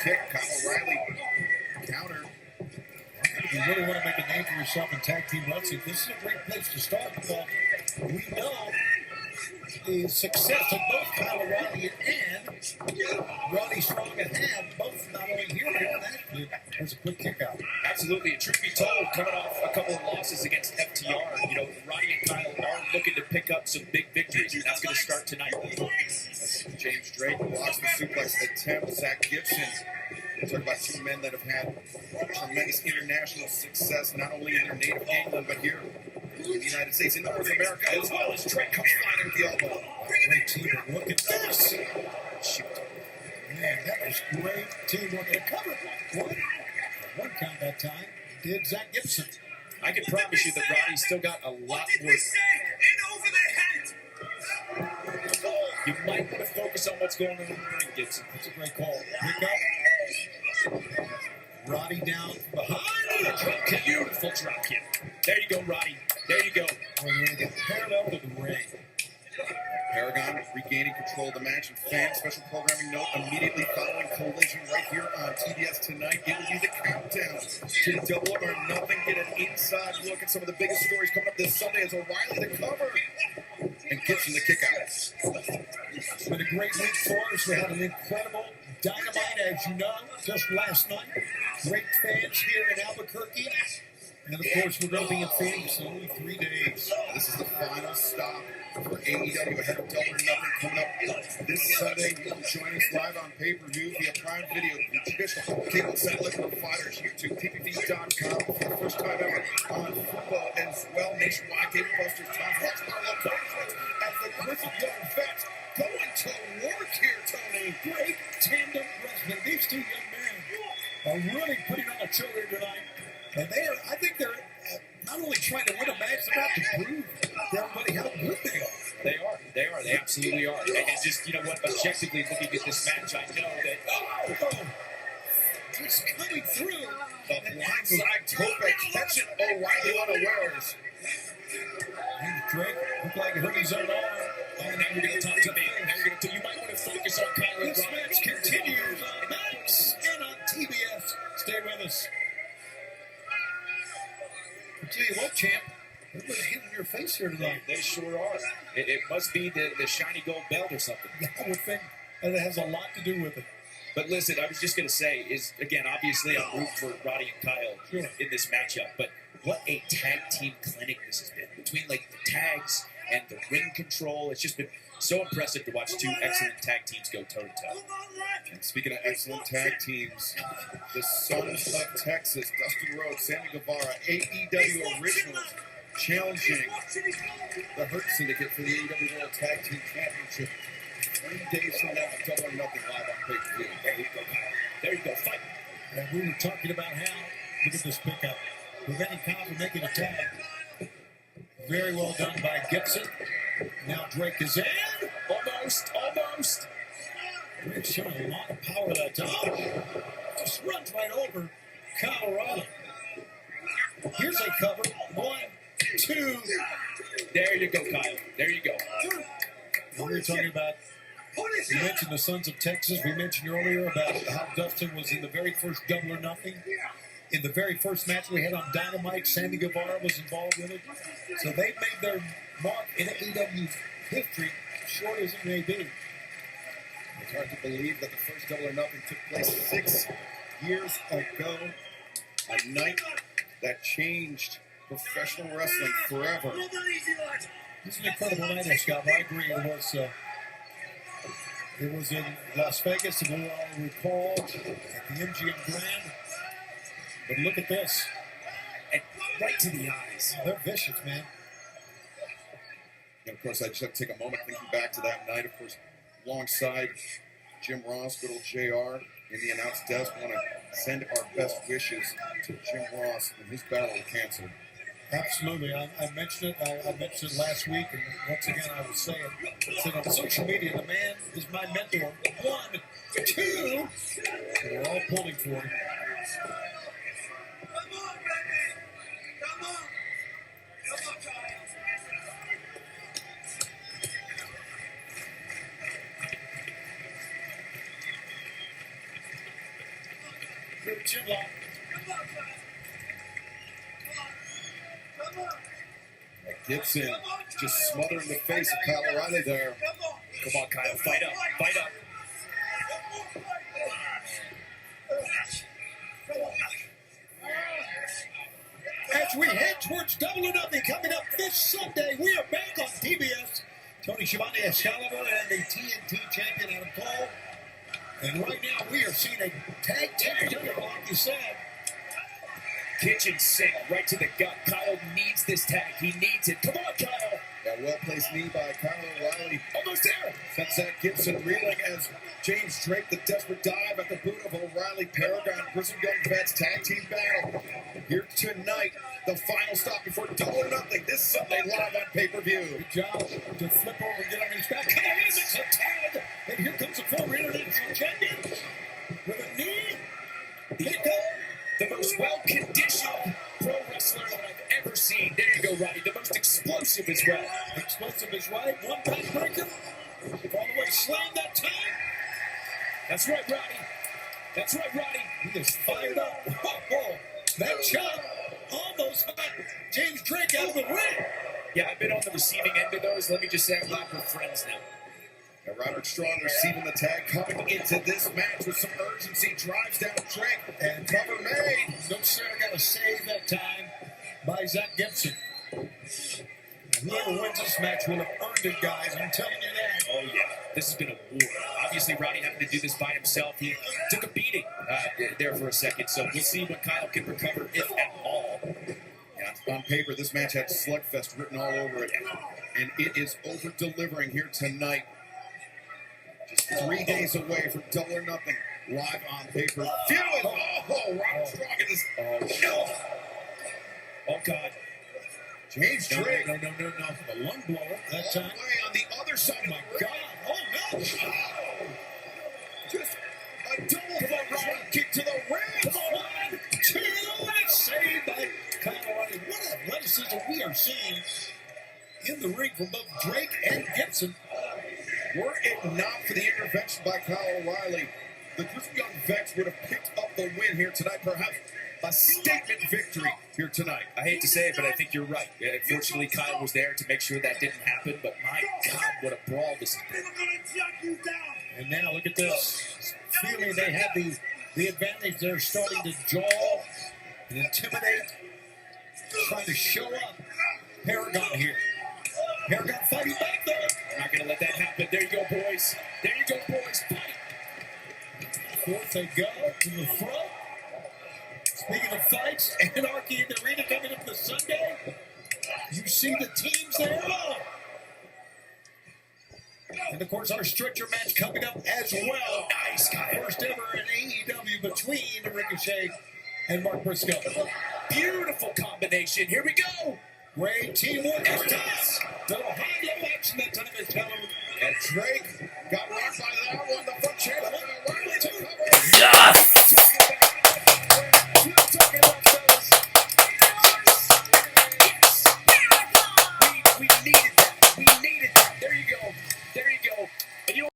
kick. Kyle O'Reilly counter. If you really want to make a name for yourself in tag team wrestling, this is a great place to start. But we know the success of both Kyle O'Reilly and Roddy Strong have both not only here but internationally. There's a quick kick out. Absolutely. And truth be told, coming off a couple of losses against FTR, you know, Roddy and Kyle are looking to pick up some big victories, and that's going to start tonight. James Drake blocks the suplex attempt. Zach Gibson. We're talking about two men that have had tremendous international success, not only in their native England, but here in the United States, in North America, as well as Drake comes flying at the elbow. Great teamwork. Look at this. Shoot. Man, that was great teamwork. They covered one count that time. Did Zach Gibson. I can promise you that Roddy's still got a lot more. You might want to focus on what's going on in the ring, Gibson. That's a great call. Pick up. Roddy down from behind. Drop kick. Beautiful drop kick. There you go, Roddy. There you go. Parallel to the ring. Paragon regaining control of the match, and fan special programming note immediately following Collision right here on TBS tonight. It will be the countdown to Double or Nothing. Get an inside look at some of the biggest stories coming up this Sunday as O'Reilly the cover and Gibson the kick out. It's been a great week for us. We had an incredible Dynamite, as you know, just last night. Great fans here in Albuquerque. And of course, we're going to be in Phoenix in only 3 days. This is the final stop for AEW ahead of Double or Nothing coming up this Sunday. You can join us live on pay-per-view via Prime Video, the traditional cable satellite providers, YouTube, PPV.com for the first time ever on football as well. Nationwide cable busters, Tom Fox, locations at the Griffith Young Vets. Going to work here, Tony. Great tandem wrestling. These two young men are really putting on a show here tonight. And I think they're not only trying to win a match, they're about to prove to everybody how good they are. They are. They absolutely are. And just, you know what, objectively looking at this match, I know that, It's coming through. The blindside tope catching O'Reilly unawares. And Drake looked like it hurt his own arm. Oh, now you're going to talk to me. You might want to focus on Kyle O'Reilly. This match continues on Max and on TBS. Stay with us. I'll tell you what, champ. Everybody's getting in your face here tonight. They sure are. It must be the shiny gold belt or something. Yeah, I would think that it has a lot to do with it. But listen, I was just going to say, again, obviously I'm rooting for Roddy and Kyle in this matchup, but what a tag team clinic this has been. Between like the tags and the ring control, it's just been so impressive to watch two excellent tag teams go toe-to-toe. And speaking of excellent tag teams, the Sons of Texas, Dustin Rhodes, Sammy Guevara, AEW Originals, challenging the Hurt Syndicate for the AEW World Tag Team Championship 3 days from now. Double or Nothing live on pay-per-view. There you go, Kyle. There you go, fight. And we were talking about how, look at this pickup. Preventing Kyle from making a tag. Very well done by Gibson. Now Drake is in. Almost. Drake's showing a lot of power that time. Just runs right over Kyle O'Reilly. Here's a cover. 1, 2. There you go, Kyle. There you go. We were talking about, you mentioned the Sons of Texas. We mentioned earlier about how Dustin was in the very first Double or Nothing. In the very first match we had on Dynamite, Sammy Guevara was involved with it. So they made their mark in AEW history, short as it may be. It's hard to believe that the first Double or Nothing took place 6 years ago. A night that changed professional wrestling forever. It's an incredible night, Scott. I agree. It was in Las Vegas, and we all recall at the MGM Grand. But look at this. And right to the eyes. They're vicious, man. And of course, I just have to take a moment thinking back to that night. Of course, alongside Jim Ross, good old JR, in the announce desk, want to send our best wishes to Jim Ross in his battle with cancer. Absolutely. I mentioned it. I mentioned it last week, and once again, I will say it. I said on social media, the man is my mentor. 1, 2. And we're all pulling for him. Good chin lock. Gibson just smothering the face of Kyle O'Reilly there. Come on, Kyle. Fight up. Fight up. As we head towards Double or Nothing coming up this Sunday, we are back on TBS. Tony Schiavone Excalibur and the TNT champion Adam Cole. And right now we are seeing a tag team together, like you said. Kitchen sink right to the gut. Kyle needs this tag. He needs it. Come on, Kyle. That well-placed knee by Kyle O'Reilly. Almost there. Sent Zach Gibson reeling as James Drake, the desperate dive at the boot of O'Reilly. Paragon, Grissom Gun Vets tag team battle. Here tonight, the final stop before Double or Nothing this Sunday live on pay-per-view. Good job to flip over and get on his back. Come on, it's a tag. And here comes the former international champion with a knee. Here it goes. The most well-conditioned pro wrestler that I've ever seen. There you go, Roddy. The most explosive as well. Explosive is right. One backbreaker. All the way slammed that time. That's right, Roddy. That's right, Roddy. He is fired up. Oh, that shot almost got James Drake out of the ring. Yeah, I've been on the receiving end of those. Let me just say I'm glad we're friends now. Now Robert Strong receiving the tag, coming into this match with some urgency, drives down Drake, and cover made. No sir, got a save that time by Zach Gibson. Whoever wins this match will have earned it, guys. I'm telling you that. Oh, yeah. This has been a war. Obviously, Roddy having to do this by himself. He took a beating there for a second, so we'll see what Kyle can recover, if at all. Yeah, on paper, this match had Slugfest written all over it, and it is over-delivering here tonight. Just 3 days away from Double or Nothing, live on pay-per-view. Robert Strong in this. Oh, God. James Drake. No. The lung blower that time. Way on the other side. Oh, my God. Oh, no. Oh. Just a double front kick to the ring. Come on. 2, and it's saved by Kyle O'Reilly. What athleticism we are seeing in the ring from both Drake and Gibson. Were it not for the intervention by Kyle O'Reilly, the Grissom Gun Vets would have picked up the win here tonight. Perhaps a statement victory here tonight. I hate to say it, but I think you're right. Unfortunately, Kyle was there to make sure that didn't happen, but my God, what a brawl this has been. And now look at this. Feeling they have the advantage. They're starting to jaw and intimidate. Trying to show up. Paragon here. Paragon fighting back there. I'm not going to let that happen. There you go, boys. There you go, boys. Fight. Fourth they go to the front. Speaking of fights, Anarchy in the arena coming up this Sunday. You see the teams there. And of course, our stretcher match coming up as well. Nice, Kyle. First ever in AEW between Ricochet and Mark Briscoe. Beautiful combination. Here we go. Great teamwork. Little high-low action that time is telling. And Drake